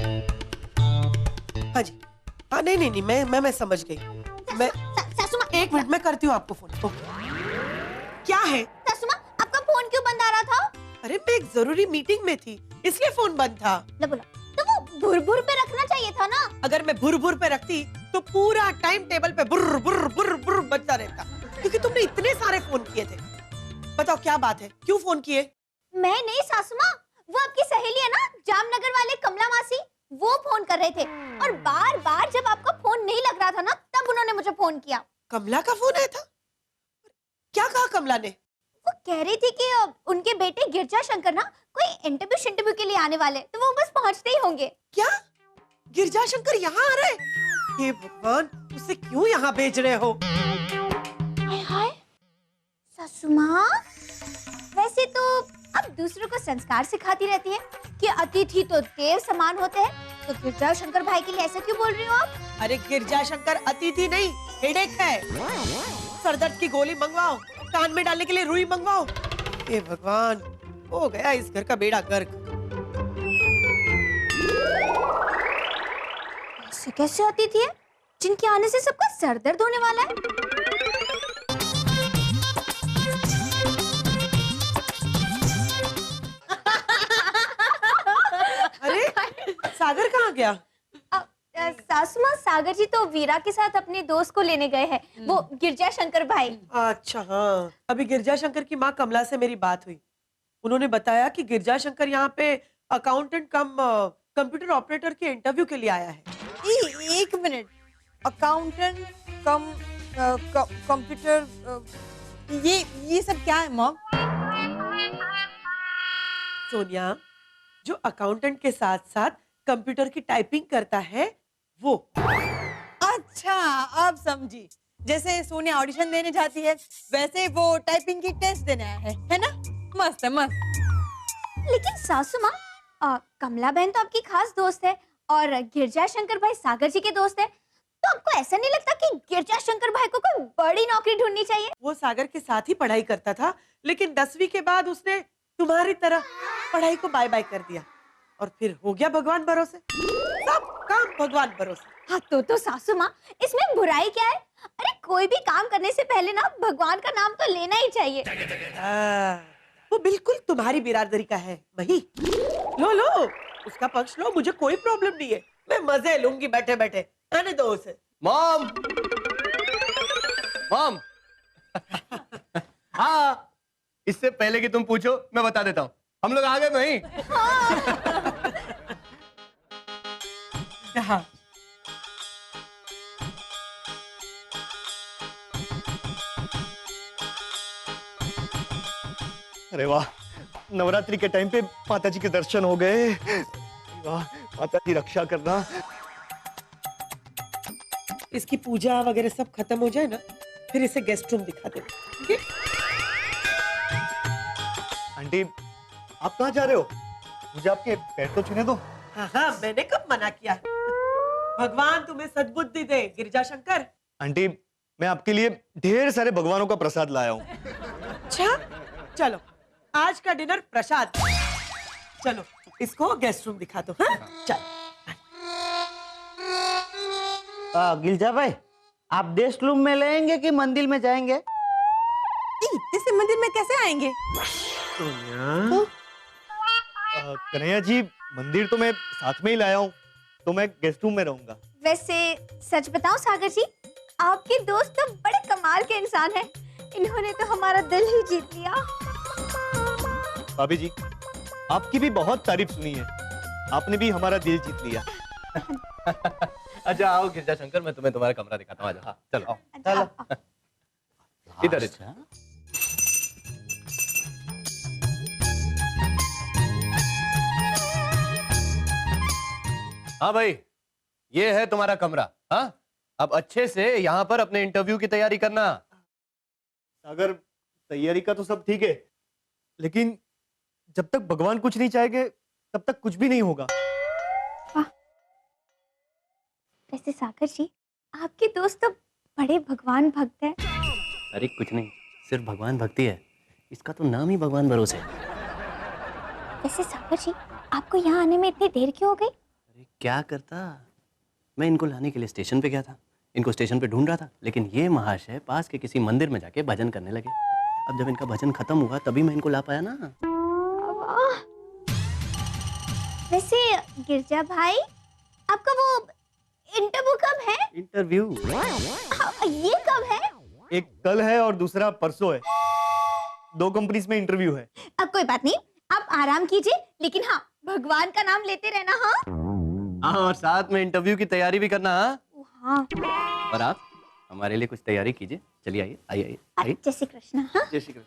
हाँ जी, हाँ नहीं नहीं नहीं, मैं समझ गई। मैं सासू माँ, एक मिनट में करती हूँ आपको फोन। ओके। क्या है? सासू माँ, आपका फोन क्यों बंद आ रहा था? अरे मैं एक जरूरी मीटिंग में थी, इसलिए फोन बंद था। बोला तो वो भुर-भुर पे रखना चाहिए था ना। अगर मैं भुर-भुर पे रखती तो पूरा टाइम टेबल पे बुर्र बुर्र बुर्र बुर्र बजता रहता, क्योंकि तुमने इतने सारे फोन किए थे। बताओ क्या बात है, क्यों फोन किए? मैं नहीं सासू माँ, वो आपकी सहेली है ना, जामनगर वाले कमला मासी, वो फोन कर रहे थे और बार बार जब आपका फोन नहीं लग रहा था ना, तब उन्होंने मुझे फोन किया। कमला का फोन आया था? क्या कहा कमला ने? वो कह रही थी कि उनके बेटे गिरजा शंकर ना कोई इंटरव्यू के लिए आने वाले, तो वो बस पहुंचते ही होंगे। क्या गिरजा शंकर यहाँ आ रहे? हे भगवान, उसे क्यों यहाँ भेज रहे हो? हाय हाय सासू माँ, वैसे तो आप दूसरों को संस्कार सिखाती रहती है कि अतिथि तो देव समान होते हैं, तो गिरजा शंकर भाई के लिए ऐसा क्यों बोल रही हो आप? अरे गिरजा शंकर अतिथि नहीं, हेडेक है। सरदर्द की गोली मंगवाओ, कान में डालने के लिए रुई मंगवाओ। हे भगवान, हो गया इस घर का बेड़ा गर्क। ऐसे कैसे अतिथि है जिनके आने से सबका सर दर्द होने वाला है? अरे सागर कहाँ गया? सासू माँ, सागर जी तो वीरा के साथ अपने दोस्त को लेने गए हैं, वो गिरजा शंकर भाई। अच्छा हाँ, अभी गिरजा शंकर की माँ कमला से मेरी बात हुई। उन्होंने बताया कि गिरजा शंकर यहाँ पे अकाउंटेंट कम कंप्यूटर ऑपरेटर के इंटरव्यू के लिए आया है। एक मिनट, अकाउंटेंट कम कंप्यूटर, ये सब क्या है मॉम? सोनिया, जो अकाउंटेंट के साथ साथ कंप्यूटर की टाइपिंग करता है वो। अच्छा, अब समझी। जैसे सोनिया ऑडिशन देने जाती है, वैसे वो टाइपिंग की टेस्ट देने आया है ना? मस्त है, मस्त। लेकिन सासू माँ, कमला बहन तो आपकी खास दोस्त है और गिरजा शंकर भाई सागर जी के दोस्त है, तो आपको ऐसा नहीं लगता कि गिरजा शंकर भाई को कोई बड़ी नौकरी ढूंढनी चाहिए? वो सागर के साथ ही पढ़ाई करता था, लेकिन 10वीं के बाद उसने तुम्हारी तरह पढ़ाई को बाय बाय कर दिया और फिर हो गया भगवान भरोसे। सब काम भगवान भरोसे। हाँ तो सासू माँ, इसमें बुराई क्या है? अरे कोई भी काम करने से पहले ना भगवान का नाम तो लेना ही चाहिए। वो बिल्कुल तुम्हारी बिरादरी का है वही। लो लो, उसका पक्ष लो, मुझे कोई प्रॉब्लम नहीं है, मैं मजे लूंगी बैठे बैठे। आने दो उसे। मॉम मॉम हाँ, इससे पहले कि तुम पूछो मैं बता देता हूँ, हम लोग आ गए वहीं। हाँ। अरे वाह, नवरात्रि के टाइम पे माता जी के दर्शन हो गए। वाह, माता जी रक्षा करना। इसकी पूजा वगैरह सब खत्म हो जाए ना, फिर इसे गेस्ट रूम दिखा दे। आंटी, आप कहाँ जा रहे हो? मुझे आपके पैर तो छूने दो। हाँ हाँ, मैंने कब मना किया? भगवान तुम्हें सद्बुद्धि दे गिरजा शंकर। आंटी, मैं आपके लिए ढेर सारे भगवानों का प्रसाद लाया हूँ। अच्छा, चलो आज का डिनर प्रसाद। चलो इसको गेस्ट रूम दिखा दो। हाँ चल। गिलजा भाई, आप गेस्ट रूम में लेंगे कि मंदिर में जाएंगे? इतने से मंदिर में कैसे आएंगे? कन्हैया जी, मंदिर तो मैं साथ में ही लाया हूँ, तो मैं गेस्ट रूम में रहूंगा। वैसे सच बताऊं सागर जी, आपके दोस्त तो बड़े कमाल के इंसान हैं। इन्होंने तो हमारा दिल ही जीत लिया। भाभी जी, आपकी भी बहुत तारीफ सुनी है, आपने भी हमारा दिल जीत लिया। अच्छा आओ गिरजा शंकर, मैं तुम्हें तुम्हारा कमरा दिखाता हूँ। हाँ, चलो आओ। चलो। इधर हाँ भाई, ये है तुम्हारा कमरा। हाँ, अब अच्छे से यहाँ पर अपने इंटरव्यू की तैयारी करना। अगर तैयारी का तो सब ठीक है, लेकिन जब तक भगवान कुछ नहीं चाहेंगे तब तक कुछ भी नहीं होगा। वैसे सागर जी, आपके दोस्त तो बड़े भगवान भक्त हैं। अरे कुछ नहीं, सिर्फ भगवान भक्ति है, इसका तो नाम ही भगवान भरोसे है। वैसे सागर जी, आपको यहाँ आने में इतनी देर क्यों हो गई? अरे क्या करता, मैं इनको लाने के लिए स्टेशन पे गया था, इनको स्टेशन पे ढूंढ रहा था, लेकिन ये महाशय पास के किसी मंदिर में जाके भजन करने लगे। अब जब इनका भजन खत्म हुआ तभी मैं इनको ला पाया ना। वैसे गिरजा भाई, आपका वो इंटरव्यू कब है? इंटरव्यू ये कब है? एक कल है और दूसरा परसों है। 2 कंपनीज में इंटरव्यू है। अब कोई बात नहीं, आप आराम कीजिए, लेकिन हाँ, भगवान का नाम लेते रहना। हाँ और साथ में इंटरव्यू की तैयारी भी करना। हाँ। और आप हमारे लिए कुछ तैयारी कीजिए। चलिए आइए आइए आइए। जय श्री कृष्ण। हाँ? जय श्री कृष्ण।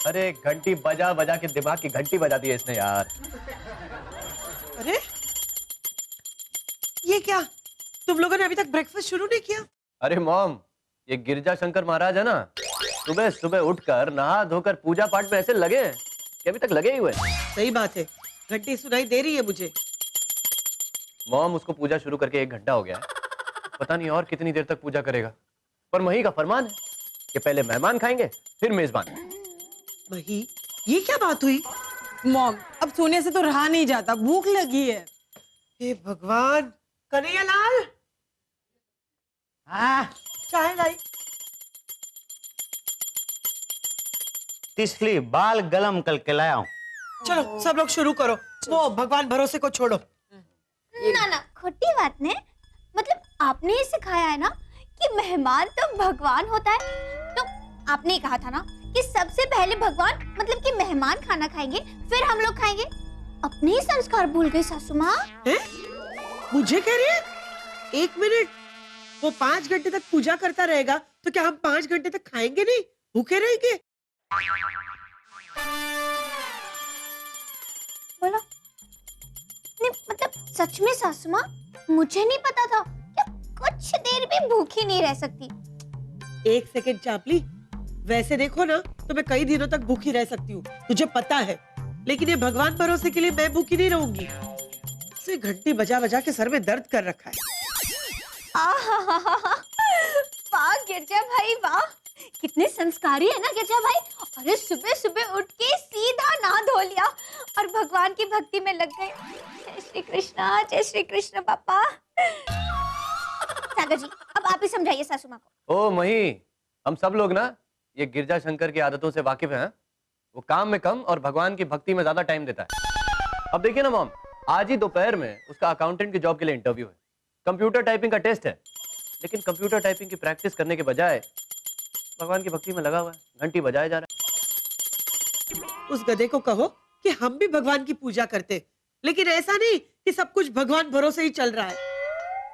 अरे घंटी बजा बजा के दिमाग की घंटी बजा दी है इसने यार। अरे ये क्या, तुम लोगों ने अभी तक ब्रेकफास्ट शुरू नहीं किया? अरे मॉम, ये गिरजा शंकर महाराज है ना, सुबह सुबह उठकर नहा धोकर पूजा पाठ में ऐसे लगे हैं कि अभी तक लगे ही हुए। सही बात है, घंटी सुनाई दे रही है मुझे। मॉम, उसको पूजा शुरू करके 1 घंटा हो गया है, पता नहीं और कितनी देर तक पूजा करेगा। पर मही का फरमान है कि पहले मेहमान खाएंगे फिर मेजबान। वही, ये क्या बात हुई? मॉम, अब सोने से तो रहा नहीं जाता, भूख लगी है। हे भगवान, कन्हैयालाल, हाँ, चाय लाई। तिसली बाल गलम कल के लाया हूँ। चलो सब लोग शुरू करो, वो भगवान भरोसे को छोड़ो। ना ना, खोटी बात ने, मतलब आपने ही सिखाया है ना कि मेहमान तो भगवान होता है, तो आपने ही कहा था ना कि सबसे पहले भगवान मतलब कि मेहमान खाना खाएंगे, फिर हम लोग खाएंगे। अपने ही संस्कार भूल गई सासू माँ। हैं? मुझे कह रही है? 1 मिनट, वो 5 घंटे तक पूजा करता रहेगा तो क्या हम 5 घंटे तक खाएंगे नहीं, भूखे रहेंगे? बोलो नहीं, मतलब सच में सासू माँ, मुझे नहीं पता था कि कुछ देर भी भूखी नहीं रह सकती। 1 सेकंड चापली, वैसे देखो ना तो मैं कई दिनों तक भूखी रह सकती हूँ, तुझे पता है, लेकिन ये भगवान भरोसे के लिए मैं भूखी नहीं रहूंगी। इसे घंटी बजा बजा के सर में दर्द कर रखा है। वाह गिरजा भाई वाह, कितने संस्कारी है ना गिरजा भाई। अरे सुबह सुबह उठ के सीधा नहा धो लिया और भगवान की भक्ति में लग गए। जय श्री कृष्ण पापा। सागर जी, अब आप ही समझाइए सासू माँ को। ओ मही, हम सब लोग ना ये गिरजा शंकर की आदतों से वाकिफ हैं। वो काम में कम और भगवान की भक्ति में ज्यादा टाइम देता है। अब देखिए ना मॉम, आज ही दोपहर में उसका अकाउंटेंट की जॉब के लिए इंटरव्यू है, कंप्यूटर टाइपिंग का टेस्ट है, लेकिन कंप्यूटर टाइपिंग की प्रैक्टिस करने के बजाय भगवान की भक्ति में लगा हुआ है, घंटी बजाया जा रहा है। उस गधे को कहो कि हम भी भगवान की पूजा करते, लेकिन ऐसा नहीं कि सब कुछ भगवान भरोसे ही चल रहा है।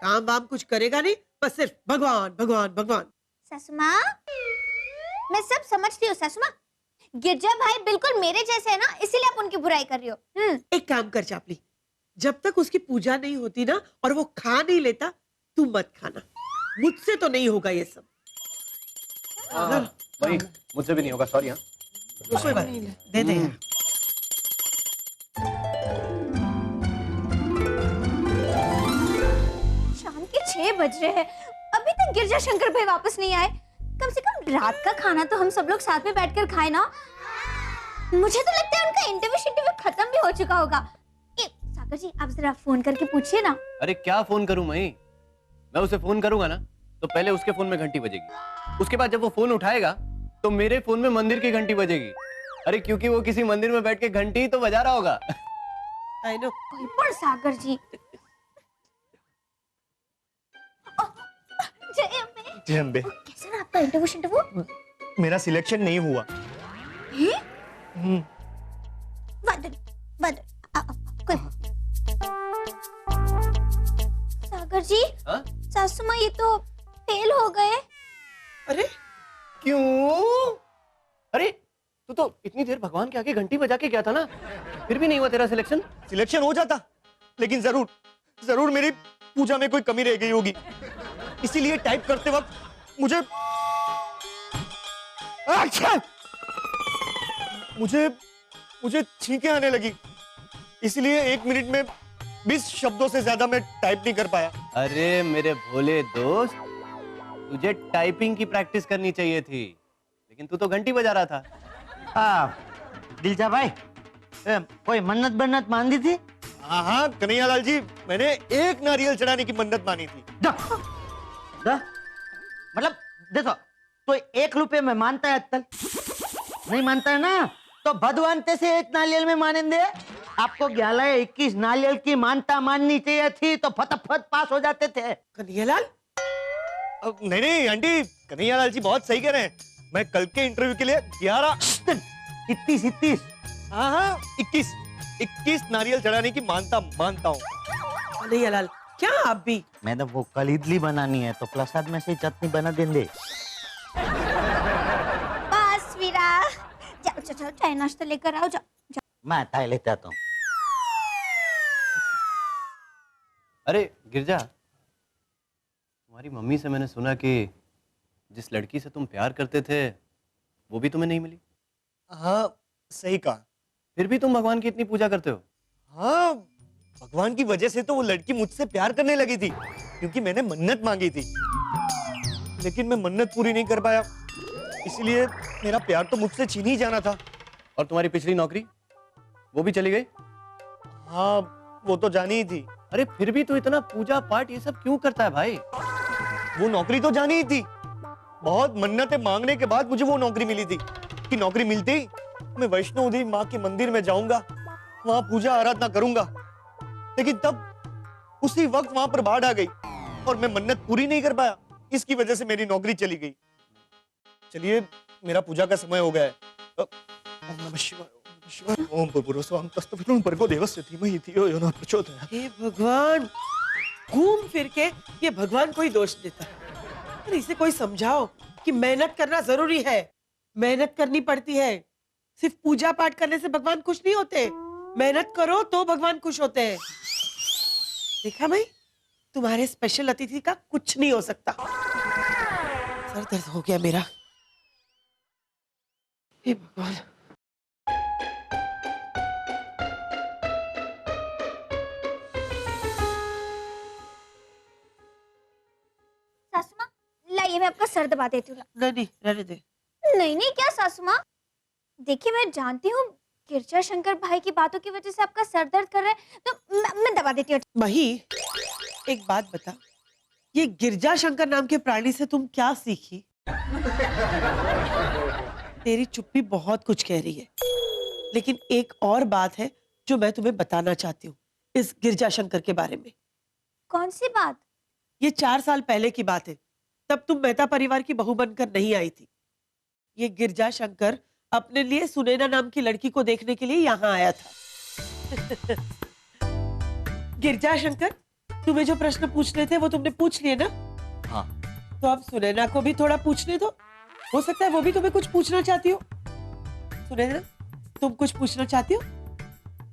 काम वाम कुछ करेगा नहीं, बस सिर्फ भगवान भगवान भगवान। सासू माँ, मैं सब समझती हूँ सासू माँ। गिरजा भाई बिल्कुल मेरे जैसे है ना, इसीलिए आप उनकी बुराई कर रही हो। एक काम कर चापली, जब तक उसकी पूजा नहीं होती ना और वो खा नहीं लेता, तू मत खाना। मुझसे तो नहीं होगा ये सब। मही, मुझसे भी नहीं होगा, सॉरी। हाँ, कोई बात नहीं, दे दे यार। शाम के 6 बज रहे हैं, अभी तक गिरजा शंकर भाई वापस नहीं आए। कम से कम रात का खाना तो हम सब लोग साथ में बैठकर खाए ना। मुझे तो लगता है उनका इंटरव्यू खत्म भी हो चुका होगा। सागर जी, आप जरा फोन करके पूछिए ना। अरे क्या फोन करूं मही, मैं उसे फोन करूंगा ना तो पहले उसके फोन में घंटी बजेगी, उसके बाद जब वो फोन उठाएगा तो मेरे फोन में मंदिर की घंटी बजेगी। अरे क्योंकि वो किसी मंदिर में बैठ के घंटी तो बजा रहा होगा। I know. कोई पर सागर जी। जय अम्बे। जय अम्बे। कैसा ना आपका इंटरव्यू? मेरा सिलेक्शन नहीं हुआ। सागर जी, हाँ? सासू माँ ये तो फेल हो गए। अरे क्यों? अरे तू तो इतनी देर भगवान के आगे घंटी बजा के गया था ना, फिर भी नहीं हुआ तेरा सिलेक्शन? सिलेक्शन हो जाता, लेकिन जरूर मेरी पूजा में कोई कमी रह गई होगी, इसीलिए टाइप करते वक्त मुझे मुझे छींकें आने लगी, इसलिए 1 मिनट में 20 शब्दों से ज्यादा मैं टाइप नहीं कर पाया। अरे मेरे भोले दोस्त, तुझे टाइपिंग की प्रैक्टिस करनी चाहिए थी, लेकिन तू तो घंटी बजा रहा था। दिलजा भाई कोई मन्नत बन्नत मान दी थी? हाँ हाँ कन्हैयालाल जी, मैंने एक नारियल चढ़ाने की मन्नत मानी थी। मतलब देखो, तो 1 रुपये में मानता है अत्तल, नहीं मानता है ना, तो भगवान से 1 नारियल में मानेंगे। आपको 11-21 नारियल की मानता माननी चाहिए थी, तो फटाफट पास हो जाते थे। कन्हैयालाल, नहीं नहीं आंटी, कन्हैयालाल जी बहुत सही कह रहे हैं। मैं कल के इंटरव्यू के लिए 21 हाँ हाँ 21 नारियल चढ़ाने की मानता हूँ। कन्हैयालाल, क्या आप भी? मैडम वो कल इडली बनानी है, तो प्रसाद में से चटनी बना देंगे। बस वीरा, जाओ जाओ चाय नाश्ता लेकर आओ, जाओ। मैं चाय लेते आता हूँ। अरे गिरजा, तुम्हारी मम्मी से मैंने सुना कि जिस लड़की से तुम प्यार करते थे वो भी तुम्हें नहीं मिली। हाँ सही कहा। फिर भी तुम भगवान की इतनी पूजा करते हो। हाँ, भगवान की वजह से तो वो लड़की मुझसे प्यार करने लगी थी, क्योंकि मैंने मन्नत मांगी थी, लेकिन मैं मन्नत पूरी नहीं कर पाया, इसलिए मेरा प्यार तो मुझसे छीन ही जाना था। और तुम्हारी पिछली नौकरी वो भी चली गई। हाँ वो तो जानी ही थी। अरे फिर भी तू इतना पूजा पाठ ये सब क्यों करता है भाई? वो नौकरी तो जानी ही थी। बहुत मन्नतें मांगने के बाद मुझे वो नौकरी मिली थी कि नौकरी मिलते ही मैं वैष्णो देवी माँ के मंदिर में जाऊंगा, वहां पूजा आराधना करूंगा। लेकिन तब उसी वक्त वहां पर बाढ़ आ गई और मैं मन्नत पूरी नहीं कर पाया, इसकी वजह से मेरी नौकरी चली गई। चलिए मेरा पूजा का समय हो गया है। ओम नमः शिवाय, ओम नमः शिवाय, ओम भूर्भुवस्सुः तत्सवितुर्वरेण्यं भर्गो देवस्य धीमहि धियो यो नः प्रचोदयात्। हे भगवान, घूम फिर के ये भगवान को ही दोष देता है। अरे इसे कोई समझाओ कि मेहनत करना जरूरी है, मेहनत करनी पड़ती है। सिर्फ पूजा पाठ करने से भगवान खुश नहीं होते, मेहनत करो तो भगवान खुश होते हैं। देखा भाई, तुम्हारे स्पेशल अतिथि का कुछ नहीं हो सकता। सर दर्द हो गया मेरा। हे भगवान। सासू माँ, लाइए मैं आपका सर दबा देती हूँ। नहीं नहीं, रहने दे। नहीं नहीं, क्या सासू माँ, देखिए मैं जानती हूँ गिरजा शंकर भाई की बातों की वजह से आपका सर दर्द कर रहा है, तो मैं दबा देती हूँ। मही, एक बात बता, ये गिरजा शंकर नाम के प्राणी से तुम क्या सीखी? तेरी चुप्पी बहुत कुछ कह रही है, लेकिन एक और बात है जो मैं तुम्हें बताना चाहती हूँ इस गिरजा शंकर के बारे में। कौन सी बात? ये 4 साल पहले की बात है, तब तुम मेहता परिवार की बहू बनकर नहीं आई थी। ये गिरजा शंकर अपने लिए सुनैना नाम की लड़की को देखने के लिए यहाँ आया था। गिरजा शंकर, तुम्हें जो प्रश्न पूछने थे वो तुमने पूछ लिए ना? हाँ। तो अब सुनैना को भी थोड़ा पूछने दो, हो सकता है वो भी तुम्हें कुछ पूछना चाहती हो। सुनैना, तुम कुछ पूछना चाहती हो?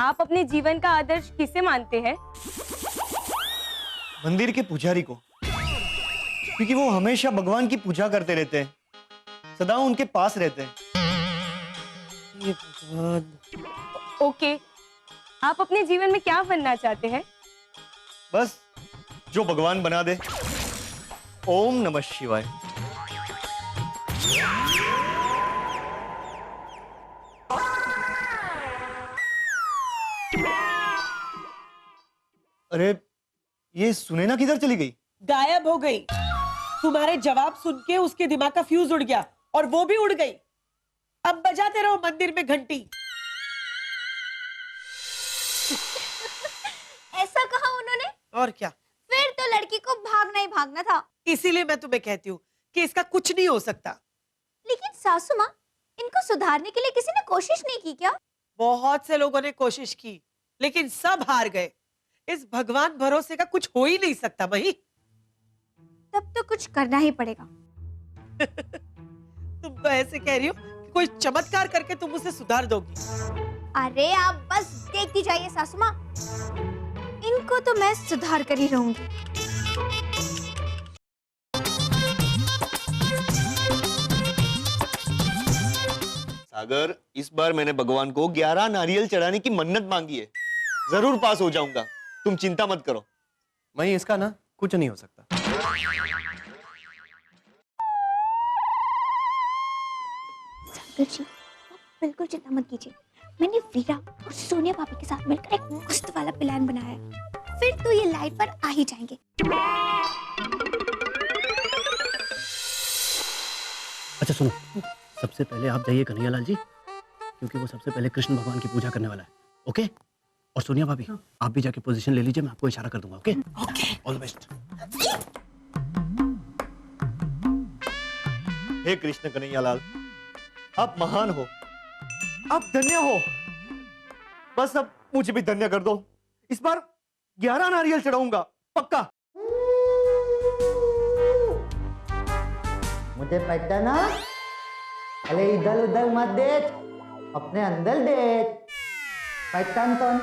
आप अपने जीवन का आदर्श किसे मानते हैं? मंदिर के पुजारी को, क्योंकि वो हमेशा भगवान की पूजा करते रहते हैं, सदा उनके पास रहते हैं। ये भगवान। ओके, आप अपने जीवन में क्या बनना चाहते हैं? बस जो भगवान बना दे। ओम नमः शिवाय। अरे ये सुनैना किधर चली गई? गायब हो गई। तुम्हारे जवाब सुन के उसके दिमाग का फ्यूज उड़ गया और वो भी उड़ गई। अब बजाते रहो मंदिर में घंटी। ऐसा कहा उन्होंने? और क्या, फिर तो लड़की को भागना ही भागना था। इसीलिए मैं तुम्हें कहती हूँ कि इसका कुछ नहीं हो सकता। लेकिन सासू माँ, इनको सुधारने के लिए किसी ने कोशिश नहीं की क्या? बहुत से लोगों ने कोशिश की, लेकिन सब हार गए। इस भगवान भरोसे का कुछ हो ही नहीं सकता भाई। तब तो कुछ करना ही पड़ेगा। तुम तो ऐसे कह रही हो कि कोई चमत्कार करके तुम उसे सुधार दोगी। अरे आप बस देखती जाइए सासू माँ, इनको तो मैं सुधार कर ही रहूंगी। सागर, इस बार मैंने भगवान को 11 नारियल चढ़ाने की मन्नत मांगी है, जरूर पास हो जाऊंगा, तुम चिंता मत करो। वहीं इसका ना कुछ नहीं हो सकता। सागर जी, आप बिल्कुल चिंता मत कीजिए, मैंने वीरा और सोनिया भाभी के साथ मिलकर एक मस्त वाला प्लान बनाया है। फिर तो ये लाइट पर आ ही जाएंगे। अच्छा सुनो, सबसे पहले आप जाइए कन्हैयालाल जी, क्योंकि वो सबसे पहले कृष्ण भगवान की पूजा करने वाला है। ओके? और सोनिया भाभी, आप भी जाके पोजीशन ले लीजिए, मैं आपको इशारा कर दूंगा। Okay? Okay. All the best. हे कृष्ण कन्हैयालाल, आप महान हो, आप धन्य हो। बस अब मुझे भी धन्य कर दो। इस बार 11 नारियल चढ़ाऊंगा, पक्का। मुझे पहचाना? अरे इधर उधर मत देख, अपने अंदर देख। पहचान कौन?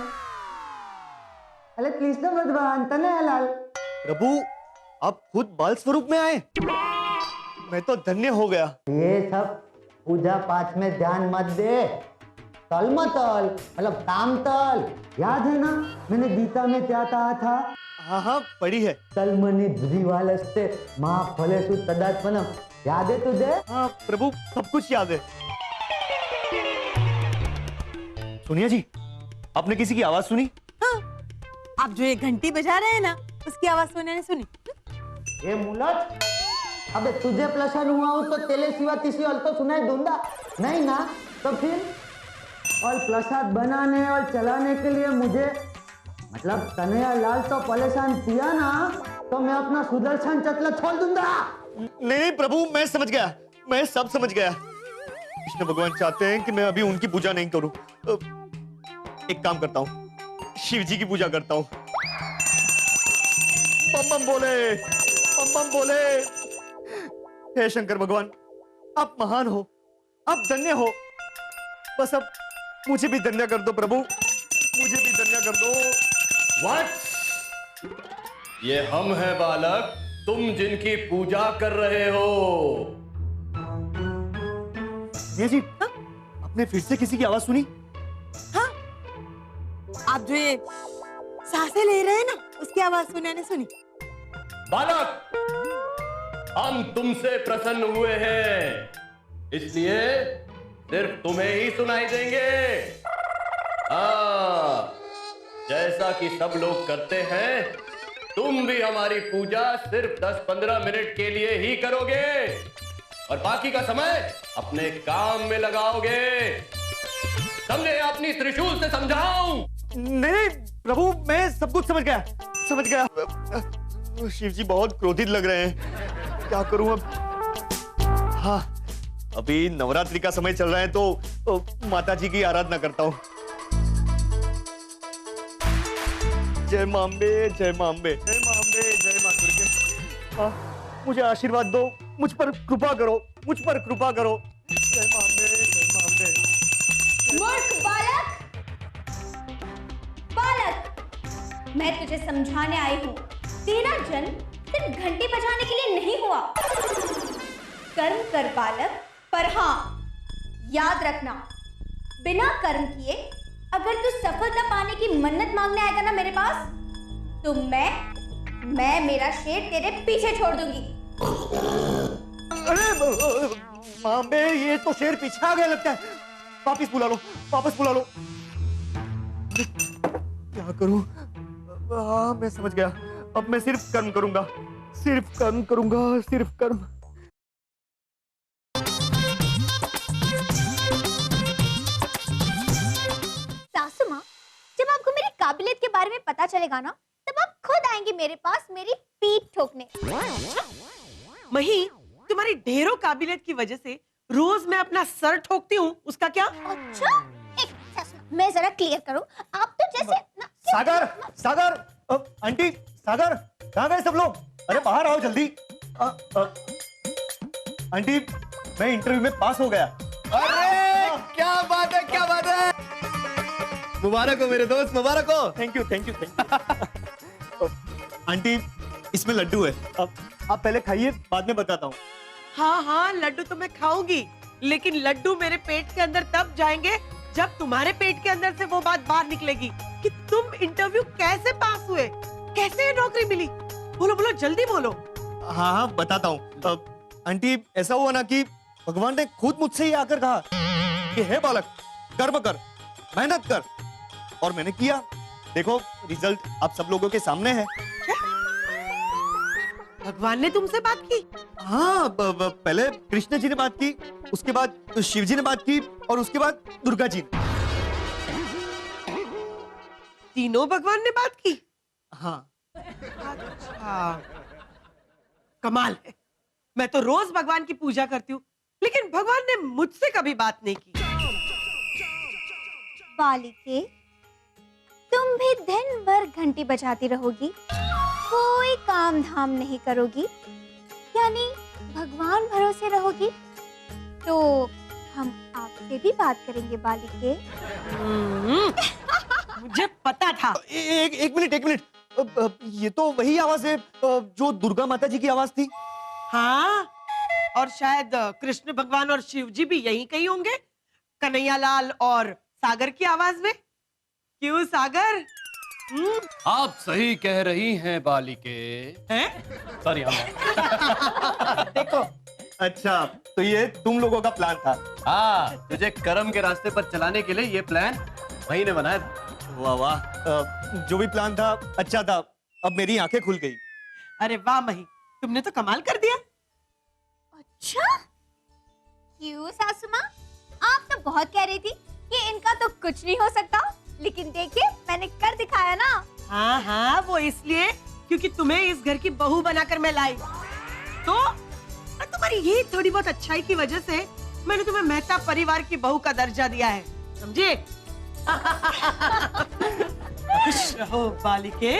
अरे कृष्ण भगवान कन्हैयालाल। प्रभु, आप खुद बाल स्वरूप में आए, मैं तो धन्य हो गया। ये सब पूजा पाठ में ध्यान मत दे, तल मतल मतलब ताम तल। याद है ना मैंने गीता में क्या कहा था? हाँ हाँ, पढ़ी है। तलमनि ध्रुवालस्ते महाफलेषु तदात्मनम। याद है तुझे? हाँ प्रभु, सब कुछ याद है। सोनिया जी, आपने किसी की आवाज सुनी? हाँ, आप जो ये घंटी बजा रहे हैं ना, उसकी आवाज सोनिया ने सुनी। ये मुलट, अबे तुझे प्लसन हुआ हूं तो तेरे सिवा किसी और को सुनाई दूंगा नहीं ना? तो फिर और प्रसाद बनाने और चलाने के लिए मुझे मतलब कन्हैयालाल तो परेशान किया ना, तो मैं अपना सुदर्शन चक्र छोड़ दूंगा। नहीं प्रभु, मैं समझ गया, मैं सब समझ गया। कृष्ण भगवान चाहते हैं कि मैं अभी उनकी पूजा नहीं करूं। एक काम करता हूं, शिव जी की पूजा करता हूं। बम बम बोले, बम बम बोले। हे शंकर भगवान, आप महान हो, आप धन्य हो। बस अब मुझे भी धन्य कर दो प्रभु, मुझे भी धन्य कर दो। व्हाट? ये हम हैं बालक, तुम जिनकी पूजा कर रहे हो। ये जी, आपने फिर से किसी की आवाज सुनी? हाँ, आप जो ये सांसें ले रहे हैं ना, उसकी आवाज सोनिया ने सुनी। बालक, हम तुमसे प्रसन्न हुए हैं, इसलिए सिर्फ तुम्हें ही सुनाई देंगे। हाँ, जैसा कि सब लोग करते हैं, तुम भी हमारी पूजा सिर्फ 10-15 मिनट के लिए ही करोगे और बाकी का समय अपने काम में लगाओगे। समझे? अपनी त्रिशूल से समझाऊं? नहीं प्रभु, मैं सब कुछ समझ गया, समझ गया। शिव जी बहुत क्रोधित लग रहे हैं, क्या करूं अब? हाँ, अभी नवरात्रि का समय चल रहा है तो माता जी की आराधना करता हूँ। जय मां अम्बे, जय मां अम्बे, जय मां अम्बे, जय मां दुर्गे। हाँ, मुझे आशीर्वाद दो, मुझ पर कृपा करो, मुझ पर कृपा करो। जय मां अम्बे, जय मां अम्बे। मूर्ख बालक, बालक, मैं तुझे समझाने आई हूँ। तेरा जन्म सिर्फ घंटी बजाने के लिए नहीं हुआ। कर्म कर बालक, पर हाँ याद रखना, बिना कर्म किए अगर तू सफलता पाने की मन्नत मांगने आएगा ना मेरे पास, तो मैं मेरा शेर तेरे पीछे छोड़ दूंगी। अरे मां अम्बे, ये तो शेर पीछे आ गया लगता है। वापिस बुला लो, वापस बुला लो। क्या करूं? हाँ, मैं समझ गया। अब मैं सिर्फ कर्म करूंगा, सिर्फ कर्म करूंगा, सिर्फ कर्म। सासू माँ, जब आपको मेरी काबिलियत के बारे में पता चलेगा ना, तब आप खुद आएंगे मेरे पास मेरी पीठ ठोकने। मही, तुम्हारी ढेरों काबिलियत की वजह से रोज मैं अपना सर ठोकती हूँ, उसका क्या? अच्छा, एक सासू, मैं जरा क्लियर करूं। आप तो जैसे ना, सागर, सागर, आंटी, सागर, कहाँ गए सब लोग? अरे बाहर आओ जल्दी। आंटी, मैं इंटरव्यू में पास हो गया। अरे क्या बात है, क्या बात है। मुबारक हो मेरे दोस्त, मुबारक हो। Thank you, thank you, thank you. Aunty, इसमें लड्डू है, अब आप पहले खाइए, बाद में बताता हूँ। हाँ हाँ, लड्डू तो मैं खाऊंगी, लेकिन लड्डू मेरे पेट के अंदर तब जाएंगे जब तुम्हारे पेट के अंदर से वो बात बाहर निकलेगी कि तुम इंटरव्यू कैसे पास हुए, कैसे ये नौकरी मिली। बोलो बोलो, जल्दी बोलो। हाँ हाँ, बताता हूँ। आंटी, ऐसा हुआ ना कि भगवान ने खुद मुझसे ही आकर कहा कि हे बालक, कर्म कर, मेहनत कर। और मैंने किया। देखो रिजल्ट आप सब लोगों के सामने है। भगवान ने तुमसे बात की? हाँ, पहले कृष्ण जी ने बात की, उसके बाद शिव जी ने बात की और उसके बाद दुर्गा जी ने। तीनों भगवान ने बात की? हाँ। अच्छा, कमाल है। मैं तो रोज भगवान की पूजा करती हूँ, लेकिन भगवान ने मुझसे कभी बात नहीं की। बालिके, तुम भी दिन भर घंटी बजाती रहोगी, कोई काम धाम नहीं करोगी, यानी भगवान भरोसे रहोगी, तो हम आपसे भी बात करेंगे बालिके। मुझे पता था। एक मिनट। ये तो वही आवाज है जो दुर्गा माता जी की आवाज थी। हाँ, और शायद कृष्ण भगवान और शिव जी भी यहीं कहीं होंगे, कन्हैया लाल और सागर की आवाज में। क्यों सागर? आप सही कह रही हैं बालिके। हैं? सॉरी हम देखो, अच्छा, तो ये तुम लोगों का प्लान था। हाँ, तुझे कर्म के रास्ते पर चलाने के लिए ये प्लान वही ने बनाया था। वाह वाह, जो भी प्लान था अच्छा था। अब मेरी आंखें खुल गई। अरे वाह मही, तुमने तो कमाल कर दिया। अच्छा, क्यों सासू माँ? आप तो बहुत कह रही थी कि इनका तो कुछ नहीं हो सकता, लेकिन देखिए मैंने कर दिखाया ना। हाँ हाँ, वो इसलिए क्योंकि तुम्हें इस घर की बहू बनाकर मैं लाई। तो और तुम्हारी ये थोड़ी बहुत अच्छाई की वजह से मैंने तुम्हें मेहता परिवार की बहू का दर्जा दिया है, समझे? खुश रहो बालिके।